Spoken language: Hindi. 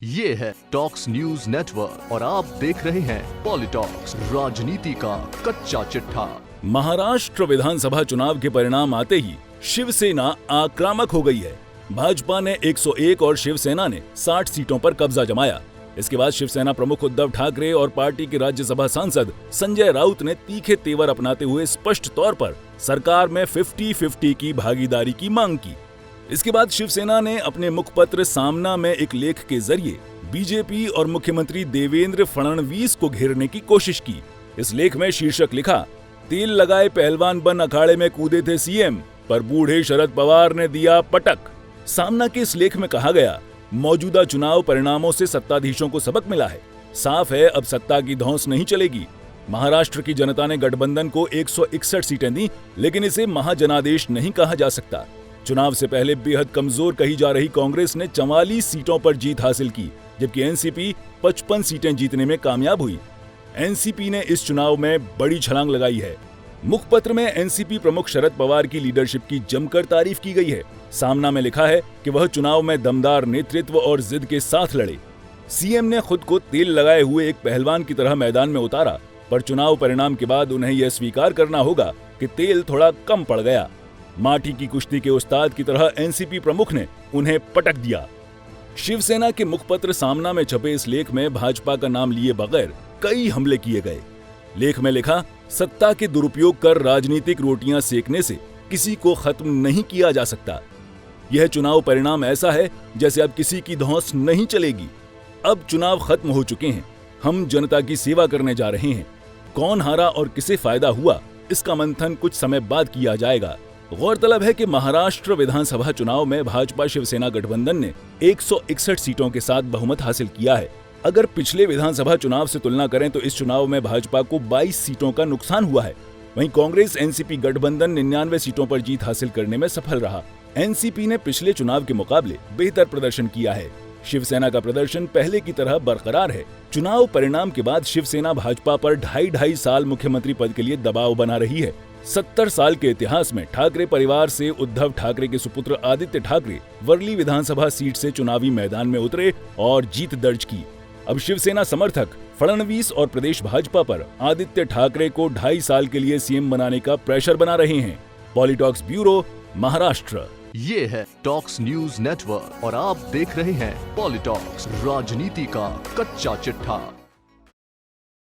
ये है टॉक्स न्यूज नेटवर्क और आप देख रहे हैं पॉलिटॉक्स, राजनीति का कच्चा चिट्ठा। महाराष्ट्र विधानसभा चुनाव के परिणाम आते ही शिवसेना आक्रामक हो गई है। भाजपा ने 101 और शिवसेना ने 60 सीटों पर कब्जा जमाया। इसके बाद शिवसेना प्रमुख उद्धव ठाकरे और पार्टी के राज्यसभा सांसद संजय राउत ने तीखे तेवर अपनाते हुए स्पष्ट तौर पर सरकार में 50-50 की भागीदारी की मांग की। इसके बाद शिवसेना ने अपने मुखपत्र सामना में एक लेख के जरिए बीजेपी और मुख्यमंत्री देवेंद्र फडणवीस को घेरने की कोशिश की। इस लेख में शीर्षक लिखा, तेल लगाए पहलवान बन अखाड़े में कूदे थे सीएम, पर बूढ़े शरद पवार ने दिया पटक। सामना के इस लेख में कहा गया, मौजूदा चुनाव परिणामों से सत्ताधीशों को सबक मिला है। साफ है अब सत्ता की धौंस नहीं चलेगी। महाराष्ट्र की जनता ने गठबंधन को 161 सीटें दी, लेकिन इसे महाजनादेश नहीं कहा जा सकता। चुनाव से पहले बेहद कमजोर कही जा रही कांग्रेस ने 44 सीटों पर जीत हासिल की, जबकि एनसीपी 55 सीटें जीतने में कामयाब हुई। एनसीपी ने इस चुनाव में बड़ी छलांग लगाई है। मुखपत्र में एनसीपी प्रमुख शरद पवार की लीडरशिप की जमकर तारीफ की गई है। सामना में लिखा है कि वह चुनाव में दमदार नेतृत्व और जिद के साथ लड़े। सीएम ने खुद को तेल लगाए हुए एक पहलवान की तरह मैदान में उतारा, पर चुनाव परिणाम के बाद उन्हें यह स्वीकार करना होगा कि तेल थोड़ा कम पड़ गया। माटी की कुश्ती के उस्ताद की तरह एनसीपी प्रमुख ने उन्हें पटक दिया। शिवसेना के मुखपत्र सामना में छपे इस लेख में भाजपा का नाम लिए बगैर कई हमले किए गए। लेख में लिखा, सत्ता के दुरुपयोग कर राजनीतिक रोटियां सेकने से किसी को खत्म नहीं किया जा सकता। यह चुनाव परिणाम ऐसा है जैसे अब किसी की धौंस नहीं चलेगी। अब चुनाव खत्म हो चुके हैं, हम जनता की सेवा करने जा रहे हैं। कौन हारा और किसे फायदा हुआ, इसका मंथन कुछ समय बाद किया जाएगा। गौरतलब है कि महाराष्ट्र विधानसभा चुनाव में भाजपा शिवसेना गठबंधन ने 161 सीटों के साथ बहुमत हासिल किया है। अगर पिछले विधानसभा चुनाव से तुलना करें तो इस चुनाव में भाजपा को 22 सीटों का नुकसान हुआ है। वहीं कांग्रेस एनसीपी गठबंधन 99 सीटों पर जीत हासिल करने में सफल रहा। एनसीपी ने पिछले चुनाव के मुकाबले बेहतर प्रदर्शन किया है। शिवसेना का प्रदर्शन पहले की तरह बरकरार है। चुनाव परिणाम के बाद शिवसेना भाजपा पर 2.5 साल मुख्यमंत्री पद के लिए दबाव बना रही है। 70 साल के इतिहास में ठाकरे परिवार से उद्धव ठाकरे के सुपुत्र आदित्य ठाकरे वर्ली विधानसभा सीट से चुनावी मैदान में उतरे और जीत दर्ज की। अब शिवसेना समर्थक फडणवीस और प्रदेश भाजपा पर आदित्य ठाकरे को 2.5 साल के लिए सीएम बनाने का प्रेशर बना रहे हैं। पॉलिटॉक्स ब्यूरो, महाराष्ट्र। ये है टॉक्स न्यूज नेटवर्क और आप देख रहे हैं पॉलिटॉक्स, राजनीति का कच्चा चिट्ठा।